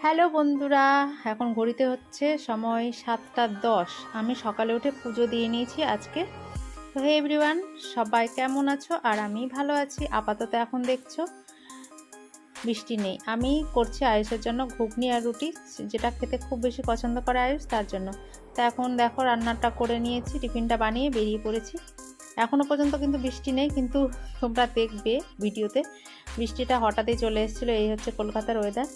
Hello বন্ধুরা, এখন ঘড়িতে হচ্ছে সময় 7টা 10। আমি সকালে উঠে পুজো দিয়ে নিয়েছি আজকে। তো হে এভরিওয়ান, সবাই কেমন আছো? আর আমি ভালো আছি। আপাতত এখন দেখছো বৃষ্টি নেই। আমি করছি আয়ুষের জন্য ঘুগনি আর রুটি, যেটা খেতে খুব বেশি পছন্দ করে আয়ুষ, তার জন্য। তো এখন দেখো রান্নাটা করে নিয়েছি, টিফিনটা বানিয়ে বেরিয়ে পড়েছি। এখনও পর্যন্ত কিন্তু বৃষ্টি নেই, কিন্তু তোমরা দেখবে ভিডিওতে বৃষ্টিটা হঠাৎই চলে এসেছিলো। এই হচ্ছে কলকাতার ওয়েদার।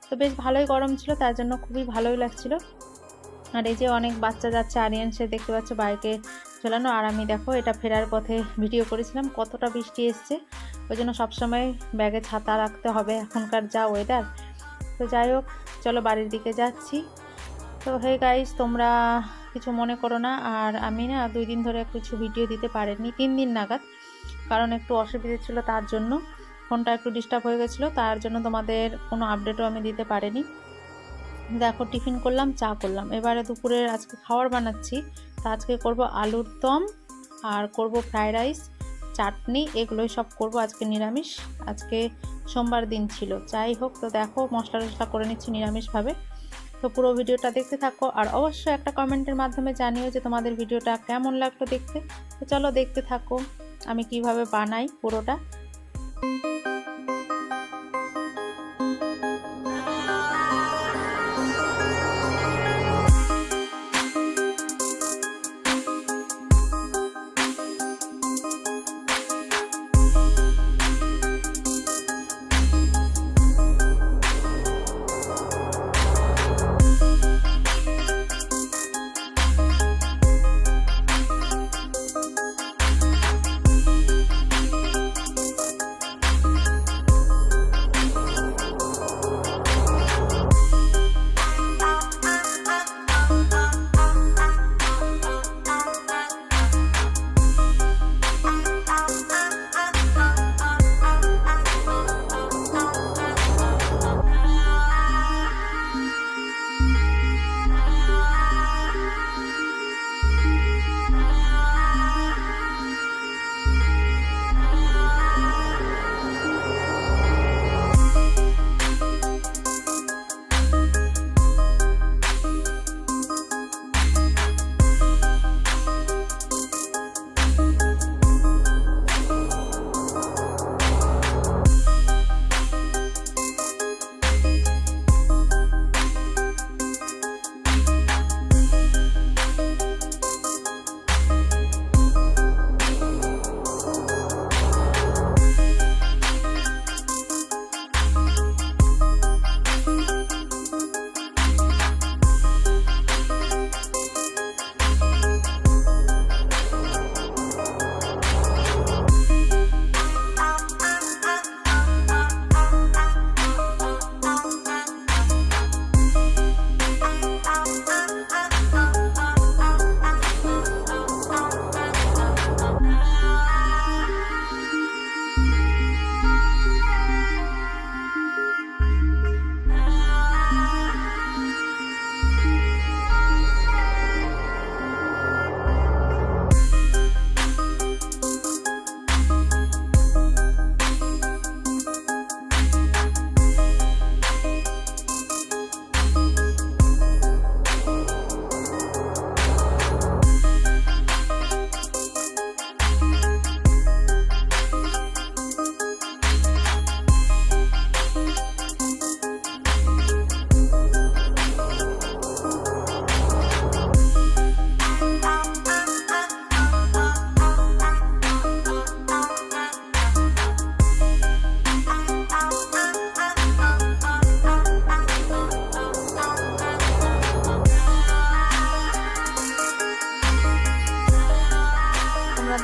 তো বেশ ভালোই গরম ছিল, তার জন্য খুবই ভালোই লাগছিল। আর এই যে অনেক বাচ্চা যাচ্ছে, আরিয়ান সে দেখতে পাচ্ছ বাইকে ঝোলানো। আর আমি দেখো এটা ফেরার পথে ভিডিও করেছিলাম, কতটা বৃষ্টি এসছে। ওই জন্য সবসময় ব্যাগে ছাতা রাখতে হবে, এখনকার যা ওয়েদার। তো যাই হোক, চলো বাড়ির দিকে যাচ্ছি। তো হে গাইস, তোমরা কিছু মনে করো না। আর আমি না 2 দিন ধরে কিছু ভিডিও দিতে পারিনি, 3 দিন নাগাদ, কারণ একটু অসুবিধা ছিল, তার জন্য ফোনটা একটু ডিস্টার্ব হয়ে গেছিলো, তার জন্য তোমাদের কোনো আপডেটও আমি দিতে পারিনি। দেখো টিফিন করলাম, চা করলাম। এবারে দুপুরের আজকে খাবার বানাচ্ছি। তো আজকে করব আলুর দম, আর করব ফ্রাইড রাইস, চাটনি, এগুলোই সব করব আজকে নিরামিষ। আজকে সোমবার দিন ছিল, যাই হোক। তো দেখো মশলা টশলা করে নিচ্ছি নিরামিষভাবে। তো পুরো ভিডিওটা দেখতে থাকো, আর অবশ্যই একটা কমেন্টের মাধ্যমে জানিও যে তোমাদের ভিডিওটা কেমন লাগলো দেখতে। তো চলো দেখতে থাকো আমি কিভাবে বানাই পুরোটা।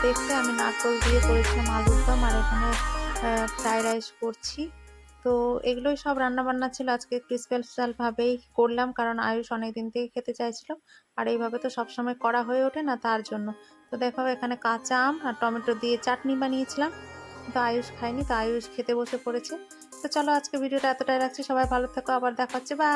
দেখতে আমি নারকেল দিয়ে করেছিলাম আলুর দম, আর এখানে ফ্রাইড রাইস করছি। তো এগুলোই সব রান্না বান্না ছিল আজকে, একটু স্পেশালভাবেই করলাম, কারণ আয়ুষ অনেক দিন থেকে খেতে চাইছিল, আর এইভাবে তো সবসময় করা হয়ে ওঠে না, তার জন্য। তো দেখো এখানে কাঁচা আম আর টমেটো দিয়ে চাটনি বানিয়েছিলাম। তো আয়ুষ খায়নি, তো আয়ুষ খেতে বসে পড়েছে। তো চলো আজকে ভিডিওটা এতটাই রাখছি, সবাই ভালো থেকো, আবার দেখা হচ্ছে, বাই।